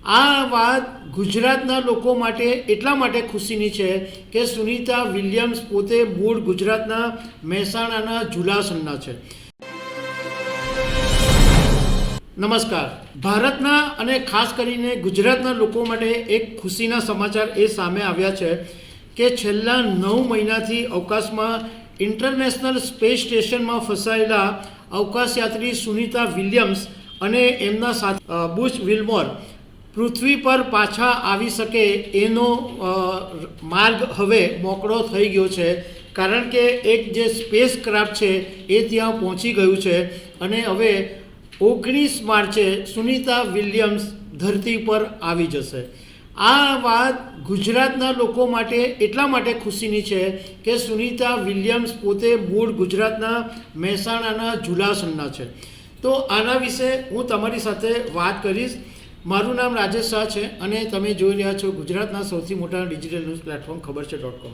આ વાત ગુજરાતના લોકો માટે એટલા માટે ખુશીની છે કે સુનિતા વિલિયમ્સ પોતે મૂળ ગુજરાતના મહેસાણાના જુલાસણના છે. નમસ્કાર. ભારતના અને ખાસ કરીને ગુજરાતના લોકો માટે એક ખુશીના સમાચાર એ સામે આવ્યા છે કે છેલ્લા 9 મહિનાથી અવકાશમાં ઇન્ટરનેશનલ સ્પેસ સ્ટેશનમાં ફસાયેલા અવકાશયાત્રી સુનિતા વિલિયમ્સ અને એમના સાથી બુચ વિલ્મોર પૃથ્વી પર પાછા આવી શકે એનો માર્ગ હવે મોકળો થઈ ગયો છે. કારણ કે એક જે સ્પેસ ક્રાફ્ટ છે એ ત્યાં પહોંચી ગયું છે અને હવે 19 માર્ચે સુનિતા વિલિયમ્સ ધરતી પર આવી જશે. આ વાત ગુજરાતના લોકો માટે એટલા માટે ખુશીની છે કે સુનિતા વિલિયમ્સ પોતે મૂળ ગુજરાતના મહેસાણાના જુલાસણના છે. તો આના વિશે હું તમારી સાથે વાત કરીશ. મારું નામ રાજેશ શાહ છે અને તમે જોઈ રહ્યા છો ગુજરાતના સૌથી મોટા ડિજિટલ ન્યૂઝ પ્લેટફોર્મ ખબરછે.com.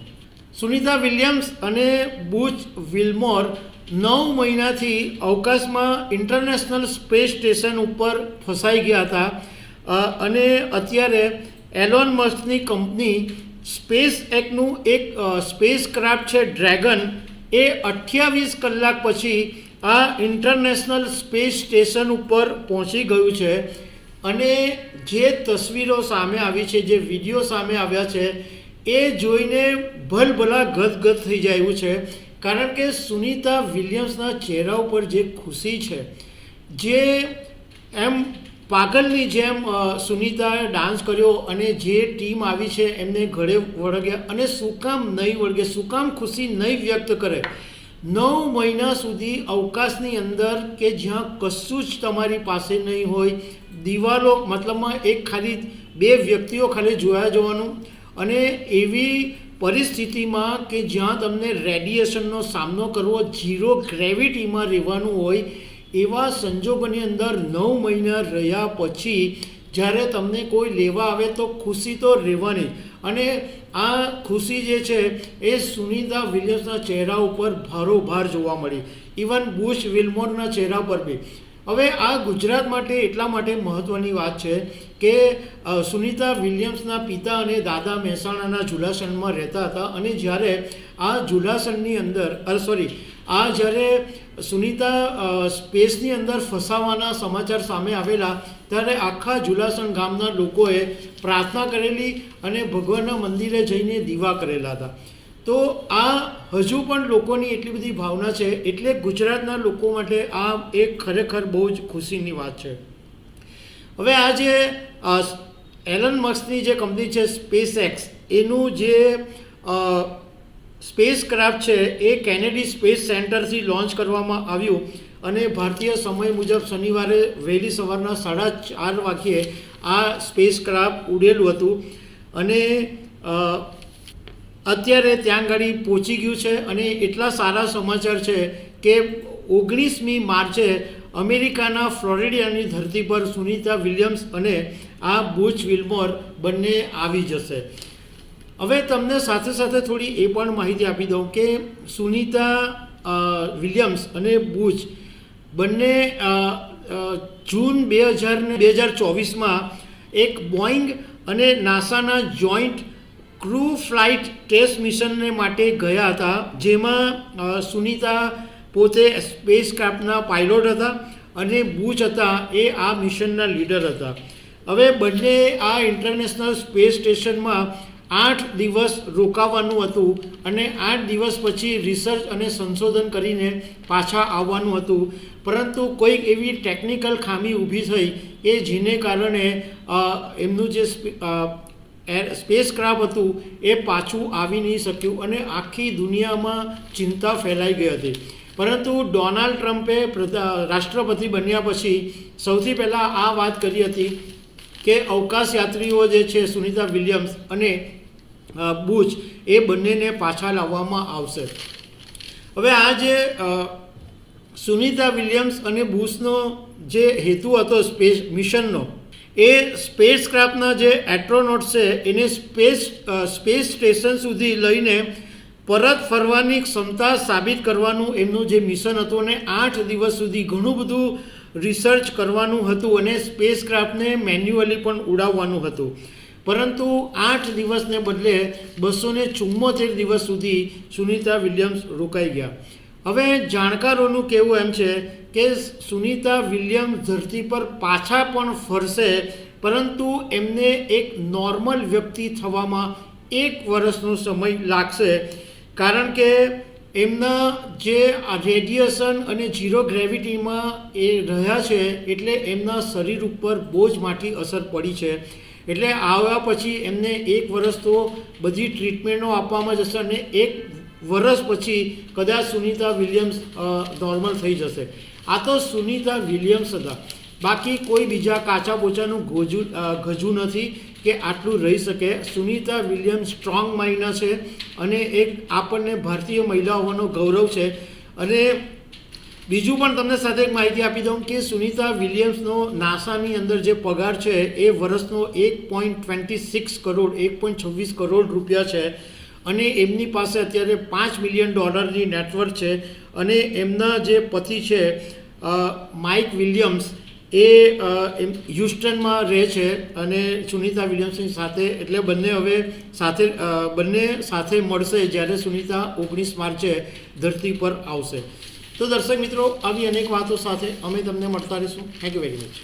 સુનિતા વિલિયમ્સ અને બુચ વિલ્મોર 9 મહિનાથી અવકાશમાં ઇન્ટરનેશનલ સ્પેસ સ્ટેશન ઉપર ફસાઈ ગયા હતા અને અત્યારે એલોન મસ્કની કંપની સ્પેસ એક્સનું એક સ્પેસ ક્રાફ્ટ છે ડ્રેગન, એ 28 કલાક પછી આ ઇન્ટરનેશનલ સ્પેસ સ્ટેશન ઉપર પહોંચી ગયું છે. અને જે તસવીરો સામે આવી છે, જે વિડીયો સામે આવ્યા છે, એ જોઈને ભલભલા ગદગદ થઈ જાય એવું છે. કારણ કે સુનિતા વિલિયમ્સના ચહેરા ઉપર જે ખુશી છે, જે એમ પાગલની જેમ સુનિતાએ ડાન્સ કર્યો અને જે ટીમ આવી છે એમને ગળે વળગ્યા અને શું કામ નહીં વળગે, શું કામ ખુશી નહીં વ્યક્ત કરે. 9 મહિના સુધી અવકાશની અંદર કે જ્યાં કશું જ તમારી પાસે નહીં હોય, દિવાલો મતલબમાં એક ખાલી 2 વ્યક્તિઓ ખાલી જોયા જવાનું અને એવી પરિસ્થિતિમાં કે જ્યાં તમને રેડિયેશનનો સામનો કરવો, ઝીરો ગ્રેવિટીમાં રહેવાનું હોય, એવા સંજોગોની અંદર 9 મહિના રહ્યા પછી જ્યારે તમને કોઈ લેવા આવે તો ખુશી તો રહેવાની. અને આ ખુશી જે છે એ સુનિતા વિલિયમ્સના ચહેરા ઉપર ભારોભાર જોવા મળી, ઇવન બુચ વિલ્મોરના ચહેરા પર બી. હવે આ ગુજરાત માટે એટલા માટે મહત્ત્વની વાત છે કે સુનિતા વિલિયમ્સના પિતા અને દાદા મહેસાણાના જુલાસણમાં રહેતા હતા અને જ્યારે આ જુલાસણની અંદર જ્યારે સુનિતા સ્પેસની અંદર ફસાવાના સમાચાર સામે આવેલા ત્યારે આખા જુલાસણ ગામના લોકોએ પ્રાર્થના કરેલી અને ભગવાનના મંદિરે જઈને દીવા કરેલા હતા. તો આ હજુ પણ લોકોની એટલી બધી ભાવના છે, એટલે ગુજરાતના લોકો માટે આ એક ખરેખર બહુ જ ખુશીની વાત છે. હવે આ જે એલન મસ્કની જે કંપની છે સ્પેસ એક્સ, એનું જે સ્પેસ ક્રાફ્ટ છે એ કેનેડી સ્પેસ સેન્ટરથી લોન્ચ કરવામાં આવ્યું અને ભારતીય સમય મુજબ શનિવારે વહેલી સવારના 4:30 વાગ્યે આ સ્પેસ ક્રાફ્ટ ઉડેલું હતું અને અત્યારે ત્યાં ગાડી પહોંચી ગયું છે. અને એટલા સારા સમાચાર છે કે 19મી માર્ચે અમેરિકાના ફ્લોરિડાની ધરતી પર સુનિતા વિલિયમ્સ અને આ બુચ વિલ્મોર બંને આવી જશે. હવે તમને સાથે સાથે થોડી એ પણ માહિતી આપી દઉં કે સુનિતા વિલિયમ્સ અને બુચ બંને જૂન 2024માં એક બોઈંગ અને નાસાના જોઈન્ટ ક્રૂ ફ્લાઇટ ટેસ્ટ મિશનને માટે ગયા હતા, જેમાં સુનિતા પોતે સ્પેસ ક્રાફ્ટના પાયલોટ હતા અને બુચ હતા એ આ મિશનના લીડર હતા. હવે બંને આ ઇન્ટરનેશનલ સ્પેસ સ્ટેશનમાં 8 દિવસ રોકાવાનું હતું અને 8 દિવસ પછી રિસર્ચ અને સંશોધન કરીને પાછા આવવાનું હતું. પરંતુ કોઈક એવી ટેકનિકલ ખામી ઊભી થઈ કે જેને કારણે એમનું જે સ્પેસ ક્રાફ્ટ હતું એ પાછું આવી નહીં શક્યું અને આખી દુનિયામાં ચિંતા ફેલાઈ ગઈ હતી. પરંતુ ડોનાલ્ડ ટ્રમ્પે રાષ્ટ્રપતિ બન્યા પછી સૌથી પહેલાં આ વાત કરી હતી કે અવકાશયાત્રીઓ જે છે સુનિતા વિલિયમ્સ અને બુચ એ બંનેને પાછા લાવવામાં આવશે. હવે આ જે સુનિતા વિલિયમ્સ અને બુચનો જે હેતુ હતો સ્પેસ મિશનનો, એ સ્પેસ ક્રાફ્ટના જે એસ્ટ્રોનોટ્સ છે એને સ્પેસ સ્ટેશન સુધી લઈને પરત ફરવાની ક્ષમતા સાબિત કરવાનું એમનું જે મિશન હતું અને 8 દિવસ સુધી ઘણું બધું રિસર્ચ કરવાનું હતું અને સ્પેસક્રાફ્ટને મેન્યુઅલી પણ ઉડાવવાનું હતું. પરંતુ 8 દિવસને બદલે 274 દિવસ સુધી સુનિતા વિલિયમ્સ રોકાઈ ગયા. હવે જાણકારોનું કહેવું એમ છે કે સુનિતા વિલિયમ્સ ધરતી પર પાછા પણ ફરશે, પરંતુ એમને એક નોર્મલ વ્યક્તિ થવામાં 1 વર્ષનો સમય લાગશે. કારણ કે એમના જે રેડિયેશન અને ઝીરો ગ્રેવિટીમાં એ રહ્યા છે, એટલે એમના શરીર ઉપર બહુ જ માઠી અસર પડી છે. એટલે આવ્યા પછી એમને 1 વર્ષ તો બધી ટ્રીટમેન્ટો આપવામાં જશે અને 1 વર્ષ પછી કદાચ સુનિતા વિલિયમ્સ નોર્મલ થઈ જશે. આ તો સુનિતા વિલિયમ્સ હતા, બાકી કોઈ બીજા કાચા પોચાનું ગજુ નથી કે આટલું રહી શકે. સુનિતા વિલિયમ્સ સ્ટ્રોંગ માઇન્ડના છે અને એક આપણને ભારતીય મહિલા હોવાનો ગૌરવ છે. અને બીજું પણ તમને સાથે એક માહિતી આપી દઉં કે સુનિતા વિલિયમ્સનો નાસાની અંદર જે પગાર છે એ વર્ષનો 1.26 કરોડ 1.26 કરોડ રૂપિયા છે. અને એમની પાસે અત્યારે $5 મિલિયન નેટવર્થ છે. અને એમના જે પતિ છે માઇક વિલિયમ્સ એ હ્યુસ્ટનમાં રહે છે અને સુનિતા વિલિયમ્સની સાથે. એટલે બંને સાથે મળશે જ્યારે સુનિતા 19 માર્ચે ધરતી પર આવશે. તો દર્શક મિત્રો, આવી અનેક વાતો સાથે અમે તમને મળતા રહીશું. Thank you very much.